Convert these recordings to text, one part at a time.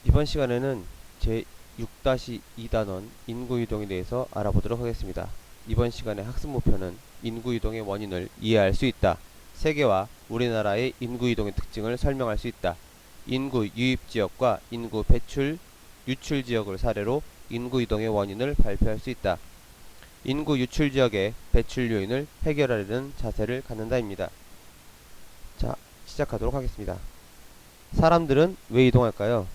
이번 시간에는 제 6-2단원 인구이동에 대해서 알아보도록 하겠습니다. 이번 시간의 학습 목표는 인구이동의 원인을 이해할 수 있다. 세계와 우리나라의 인구이동의 특징을 설명할 수 있다. 인구 유입지역과 인구 배출, 유출 지역을 사례로 인구이동의 원인을 발표할 수 있다. 인구 유출 지역의 배출 요인을 해결하려는 자세를 갖는다입니다. 자, 시작하도록 하겠습니다. 사람들은 왜 이동할까요?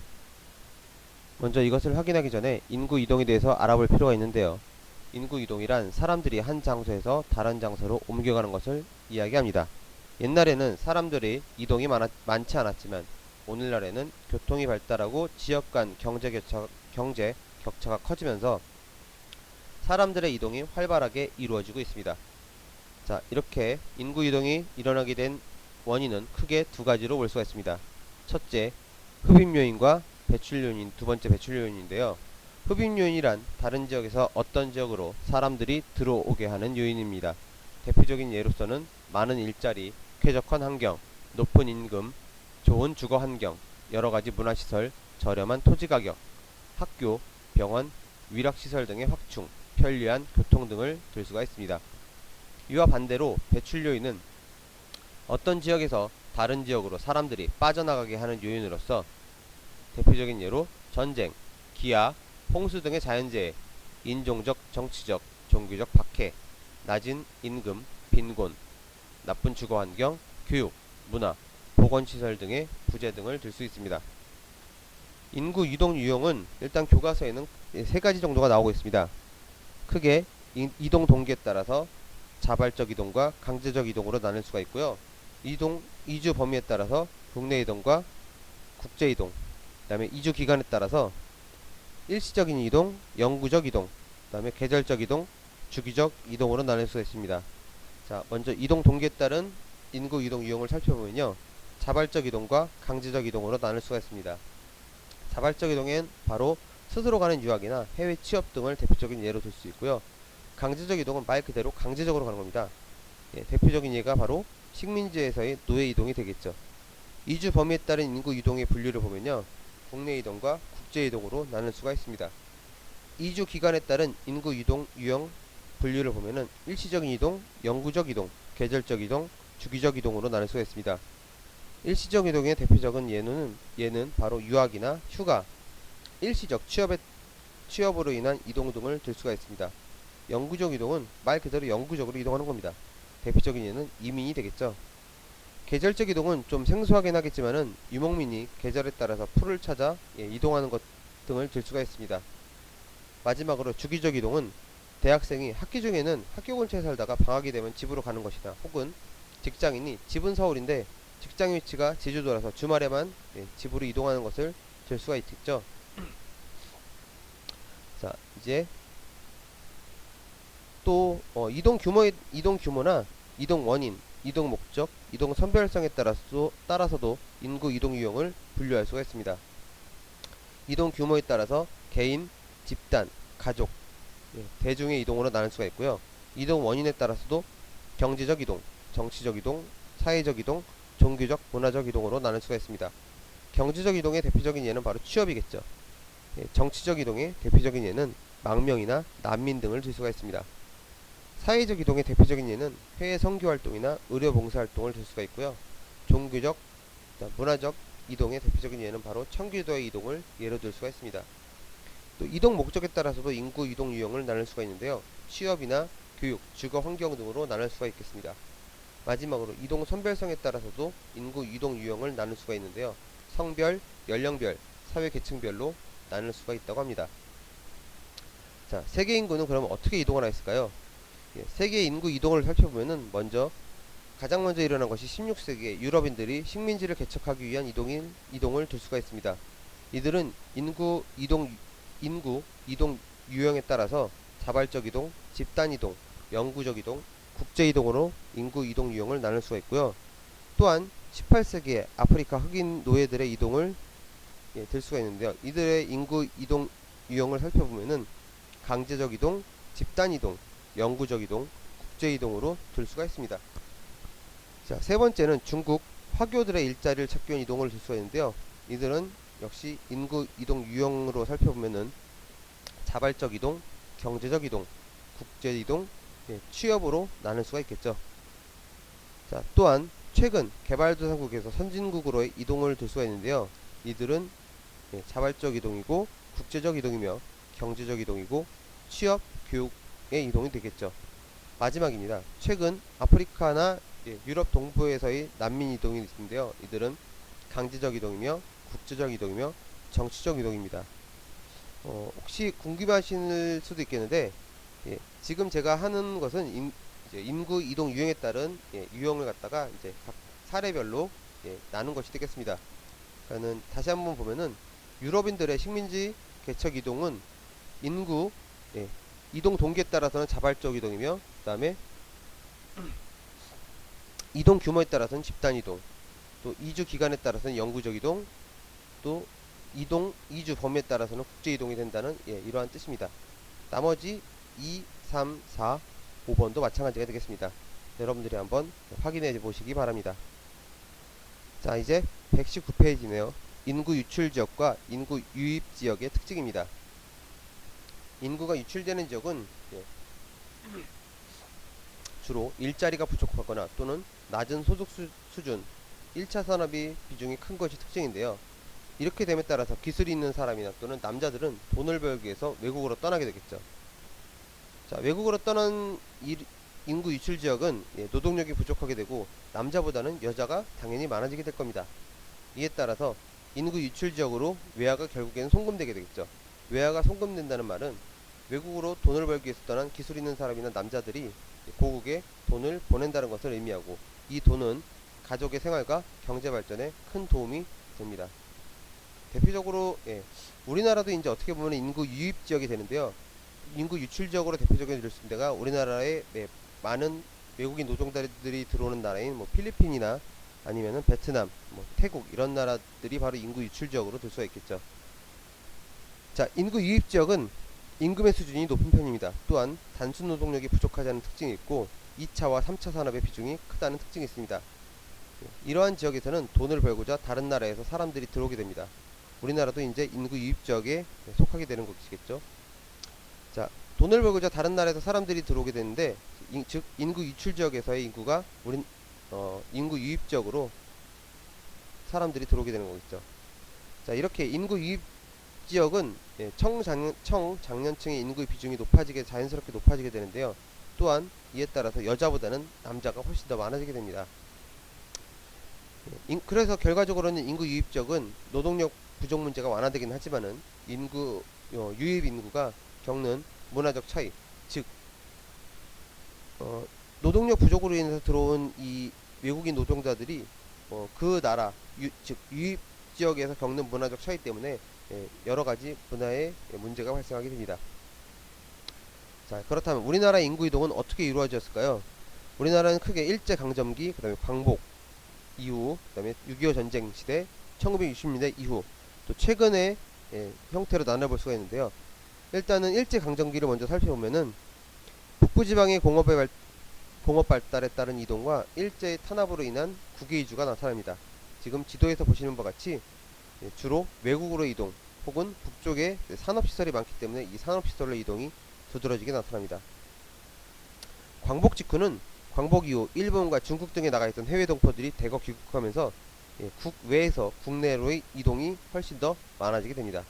먼저 이것을 확인하기 전에 인구 이동에 대해서 알아볼 필요가 있는데요. 인구 이동이란 사람들이 한 장소에서 다른 장소로 옮겨가는 것을 이야기합니다. 옛날에는 사람들이 이동이 많지 않았지만 오늘날에는 교통이 발달하고 지역 간 경제 격차가 커지면서 사람들의 이동이 활발하게 이루어지고 있습니다. 자, 이렇게 인구 이동이 일어나게 된 원인은 크게 두 가지로 볼 수가 있습니다. 첫째, 흡입 요인과 배출 요인, 두 번째 배출 요인인데요. 흡입 요인이란 다른 지역에서 어떤 지역으로 사람들이 들어오게 하는 요인입니다. 대표적인 예로서는 많은 일자리, 쾌적한 환경, 높은 임금, 좋은 주거 환경, 여러가지 문화시설, 저렴한 토지 가격, 학교, 병원, 위락시설 등의 확충, 편리한 교통 등을 들 수가 있습니다. 이와 반대로 배출 요인은 어떤 지역에서 다른 지역으로 사람들이 빠져나가게 하는 요인으로서 대표적인 예로 전쟁, 기아, 홍수 등의 자연재해, 인종적, 정치적, 종교적 박해, 낮은 임금, 빈곤, 나쁜 주거환경, 교육, 문화, 보건시설 등의 부재 등을 들 수 있습니다. 인구 이동 유형은 일단 교과서에는 세 가지 정도가 나오고 있습니다. 크게 이동 동기에 따라서 자발적 이동과 강제적 이동으로 나눌 수가 있고요. 이주 범위에 따라서 국내 이동과 국제 이동, 그 다음에 이주 기간에 따라서 일시적인 이동, 영구적 이동, 그 다음에 계절적 이동, 주기적 이동으로 나눌 수가 있습니다. 자, 먼저 이동 동기에 따른 인구 이동 유형을 살펴보면요. 자발적 이동과 강제적 이동으로 나눌 수가 있습니다. 자발적 이동엔 바로 스스로 가는 유학이나 해외 취업 등을 대표적인 예로 들 수 있고요. 강제적 이동은 말 그대로 강제적으로 가는 겁니다. 대표적인 예가 바로 식민지에서의 노예 이동이 되겠죠. 이주 범위에 따른 인구 이동의 분류를 보면요. 국내 이동과 국제 이동으로 나눌 수가 있습니다. 이주 기간에 따른 인구 이동 유형 분류를 보면은 일시적인 이동, 영구적 이동, 계절적 이동, 주기적 이동으로 나눌 수가 있습니다. 일시적 이동의 대표적인 예는 바로 유학이나 휴가, 일시적 취업으로 인한 이동 등을 들 수가 있습니다. 영구적 이동은 말 그대로 영구적으로 이동하는 겁니다. 대표적인 예는 이민이 되겠죠. 계절적 이동은 좀 생소하긴 하겠지만은 유목민이 계절에 따라서 풀을 찾아 이동하는 것 등을 들 수가 있습니다. 마지막으로 주기적 이동은 대학생이 학기 중에는 학교 근처에 살다가 방학이 되면 집으로 가는 것이나 혹은 직장인이 집은 서울인데 직장 위치가 제주도라서 주말에만 집으로 이동하는 것을 들 수가 있겠죠. 자, 이제 또 이동 규모나 이동 원인, 이동 목적, 이동 선별성에 따라서도 인구 이동 유형을 분류할 수가 있습니다. 이동 규모에 따라서 개인, 집단, 가족, 대중의 이동으로 나눌 수가 있고요. 이동 원인에 따라서도 경제적 이동, 정치적 이동, 사회적 이동, 종교적, 문화적 이동으로 나눌 수가 있습니다. 경제적 이동의 대표적인 예는 바로 취업이겠죠. 정치적 이동의 대표적인 예는 망명이나 난민 등을 들 수가 있습니다. 사회적 이동의 대표적인 예는 해외 선교 활동이나 의료 봉사 활동을 들 수가 있고요. 종교적, 문화적 이동의 대표적인 예는 바로 청교도의 이동을 예로 들 수가 있습니다. 또 이동 목적에 따라서도 인구 이동 유형을 나눌 수가 있는데요. 취업이나 교육, 주거 환경 등으로 나눌 수가 있겠습니다. 마지막으로 이동 선별성에 따라서도 인구 이동 유형을 나눌 수가 있는데요. 성별, 연령별, 사회 계층별로 나눌 수가 있다고 합니다. 자, 세계 인구는 그럼 어떻게 이동을 했을까요? 세계 인구 이동을 살펴보면은 가장 먼저 일어난 것이 16세기에 유럽인들이 식민지를 개척하기 위한 이동을 들 수가 있습니다. 이들은 인구 이동 유형에 따라서 자발적 이동, 집단 이동, 영구적 이동, 국제 이동으로 인구 이동 유형을 나눌 수가 있고요. 또한 18세기에 아프리카 흑인 노예들의 이동을 들 수가 있는데요. 이들의 인구 이동 유형을 살펴보면은 강제적 이동, 집단 이동, 영구적 이동, 국제 이동으로 들 수가 있습니다. 자, 세 번째는 중국 화교들의 일자리를 찾기 위한 이동을 들 수가 있는데요. 이들은 역시 인구 이동 유형으로 살펴보면은 자발적 이동, 경제적 이동, 국제 이동, 취업으로 나눌 수가 있겠죠. 자, 또한 최근 개발도상국에서 선진국으로의 이동을 들 수가 있는데요. 이들은 자발적 이동이고 국제적 이동이며 경제적 이동이고 취업, 교육의 이동이 되겠죠. 마지막입니다. 최근 아프리카나 유럽 동부에서의 난민 이동이 있는데요. 이들은 강제적 이동이며 국제적 이동이며 정치적 이동입니다. 혹시 궁금하실 수도 있겠는데 지금 제가 하는 것은 인구 이동 유형에 따른 유형을 갖다가 이제 각 사례별로 나눈 것이 되겠습니다. 그러니까는 다시 한번 보면은 유럽인들의 식민지 개척 이동은 인구 이동 동기에 따라서는 자발적 이동이며, 그 다음에 이동 규모에 따라서는 집단 이동, 또 이주 기간에 따라서는 영구적 이동, 또 이주 범위에 따라서는 국제 이동이 된다는 이러한 뜻입니다. 나머지 2, 3, 4, 5번도 마찬가지가 되겠습니다. 여러분들이 한번 확인해 보시기 바랍니다. 자, 이제 119페이지네요. 인구 유출 지역과 인구 유입 지역의 특징입니다. 인구가 유출되는 지역은 주로 일자리가 부족하거나 또는 낮은 소득 수준, 1차 산업이 비중이 큰 것이 특징인데요. 이렇게 됨에 따라서 기술이 있는 사람이나 또는 남자들은 돈을 벌기 위해서 외국으로 떠나게 되겠죠. 자, 외국으로 떠난 인구 유출 지역은 노동력이 부족하게 되고 남자보다는 여자가 당연히 많아지게 될 겁니다. 이에 따라서 인구 유출 지역으로 외화가 결국에는 송금되게 되겠죠. 외화가 송금된다는 말은 외국으로 돈을 벌기 위해서 떠난 기술 있는 사람이나 남자들이 고국에 돈을 보낸다는 것을 의미하고, 이 돈은 가족의 생활과 경제 발전에 큰 도움이 됩니다. 대표적으로 우리나라도 이제 어떻게 보면 인구 유입 지역이 되는데요. 인구 유출 지역으로 대표적인 데가 우리나라에 많은 외국인 노동자들이 들어오는 나라인 필리핀이나 아니면은 베트남, 태국 이런 나라들이 바로 인구 유출 지역으로 들 수가 있겠죠. 자, 인구 유입 지역은 임금의 수준이 높은 편입니다. 또한 단순 노동력이 부족하지 않은 특징이 있고 2차와 3차 산업의 비중이 크다는 특징이 있습니다. 이러한 지역에서는 돈을 벌고자 다른 나라에서 사람들이 들어오게 됩니다. 우리나라도 이제 인구 유입 지역에 속하게 되는 것이겠죠. 자, 돈을 벌고자 다른 나라에서 사람들이 들어오게 되는데, 즉 인구 유출 지역에서의 인구가 인구 유입 지역으로 사람들이 들어오게 되는 거겠죠. 자, 이렇게 인구 유입 지역은 청장년층의 인구의 비중이 자연스럽게 높아지게 되는데요. 또한 이에 따라서 여자보다는 남자가 훨씬 더 많아지게 됩니다. 그래서 결과적으로는 인구 유입 지역은 노동력 부족 문제가 완화되긴 하지만은 유입 인구가 겪는 문화적 차이, 즉 노동력 부족으로 인해서 들어온 이 외국인 노동자들이 그 나라 즉 유입 지역에서 겪는 문화적 차이 때문에 여러가지 문화의 문제가 발생하게 됩니다. 자, 그렇다면 우리나라 인구 이동은 어떻게 이루어졌을까요? 우리나라는 크게 일제강점기, 그 다음에 광복 이후, 그 다음에 6.25 전쟁 시대, 1960년대 이후, 또 최근의 형태로 나눠볼 수가 있는데요. 일단은 일제강점기를 먼저 살펴보면은 북부지방의 공업 발달에 따른 이동과 일제의 탄압으로 인한 국외 이주가 나타납니다. 지금 지도에서 보시는 바와 같이 주로 외국으로 이동 혹은 북쪽에 산업시설이 많기 때문에 이 산업시설로 이동이 두드러지게 나타납니다. 광복 직후는 광복 이후 일본과 중국 등에 나가 있던 해외 동포들이 대거 귀국하면서 국외에서 국내로의 이동이 훨씬 더 많아지게 됩니다.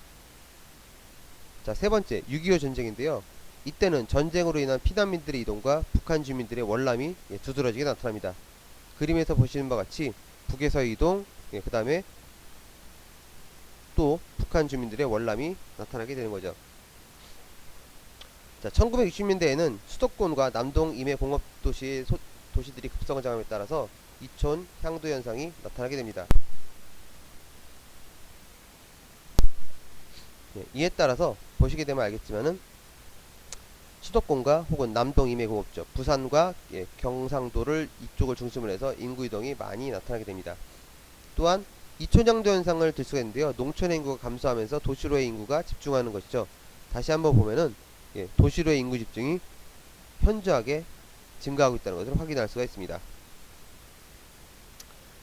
자, 세 번째 6.25 전쟁인데요. 이때는 전쟁으로 인한 피난민들의 이동과 북한 주민들의 월남이 두드러지게 나타납니다. 그림에서 보시는 바와 같이 북에서의 이동, 그 다음에 또 북한 주민들의 월남이 나타나게 되는 거죠. 자, 1960년대에는 수도권과 남동 임해 공업 도시들이 급성장함에 따라서 이촌 향도 현상이 나타나게 됩니다. 이에 따라서 보시게 되면 알겠지만은 수도권과 혹은 남동 임해 공업적 부산과 경상도를 이쪽을 중심으로 해서 인구 이동이 많이 나타나게 됩니다. 또한 이촌향도 현상을 들 수가 있는데요. 농촌의 인구가 감소하면서 도시로의 인구가 집중하는 것이죠. 다시 한번 보면은 도시로의 인구 집중이 현저하게 증가하고 있다는 것을 확인할 수가 있습니다.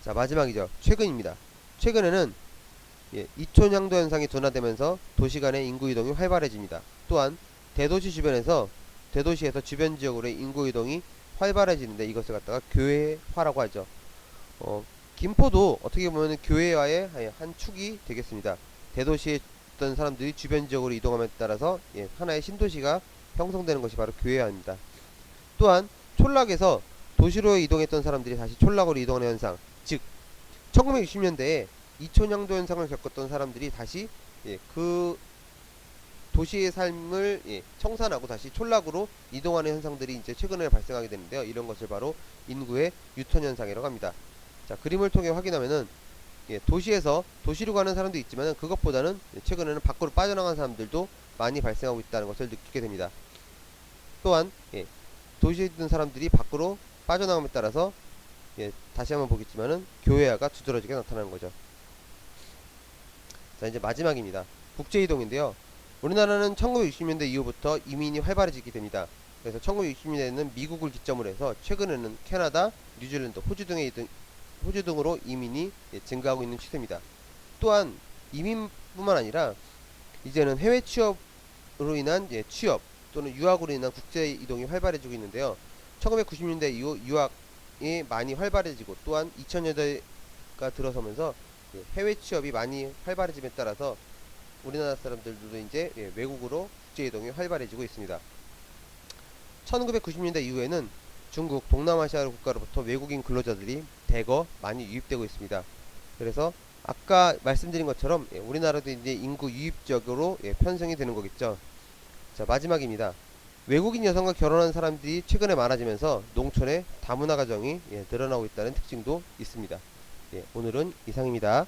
자, 마지막이죠. 최근입니다. 최근에는 이촌향도 현상이 둔화되면서 도시 간의 인구 이동이 활발해집니다. 또한 대도시에서 주변 지역으로의 인구 이동이 활발해지는데 이것을 갖다가 교외화라고 하죠. 김포도 어떻게 보면 교외화의 한 축이 되겠습니다. 대도시에 있던 사람들이 주변 지역으로 이동함에 따라서 하나의 신도시가 형성되는 것이 바로 교외화입니다. 또한 촌락에서 도시로 이동했던 사람들이 다시 촌락으로 이동하는 현상, 즉 1960년대에 이촌향도 현상을 겪었던 사람들이 다시 그 도시의 삶을 청산하고 다시 촌락으로 이동하는 현상들이 이제 최근에 발생하게 되는데요. 이런 것을 바로 인구의 유턴 현상이라고 합니다. 자, 그림을 통해 확인하면은 도시에서 도시로 가는 사람도 있지만 그것보다는 최근에는 밖으로 빠져나간 사람들도 많이 발생하고 있다는 것을 느끼게 됩니다. 또한 도시에 있는 사람들이 밖으로 빠져나감에 따라서 다시 한번 보겠지만은 교외화가 두드러지게 나타나는 거죠. 자, 이제 마지막입니다. 국제이동인데요. 우리나라는 1960년대 이후부터 이민이 활발해지게 됩니다. 그래서 1960년대에는 미국을 기점으로 해서 최근에는 캐나다, 뉴질랜드, 호주 등으로 이민이 증가하고 있는 추세입니다. 또한 이민뿐만 아니라 이제는 해외 취업으로 인한 취업 또는 유학으로 인한 국제 이동이 활발해지고 있는데요. 1990년대 이후 유학이 많이 활발해지고 또한 2000년대가 들어서면서 해외 취업이 많이 활발해짐에 따라서 우리나라 사람들도 이제 외국으로 국제 이동이 활발해지고 있습니다. 1990년대 이후에는 중국, 동남아시아 국가로부터 외국인 근로자들이 대거 많이 유입되고 있습니다. 그래서 아까 말씀드린 것처럼 우리나라도 이제 인구 유입적으로 편성이 되는 거겠죠. 자, 마지막입니다. 외국인 여성과 결혼한 사람들이 최근에 많아지면서 농촌의 다문화 가정이 늘어나고 있다는 특징도 있습니다. 오늘은 이상입니다.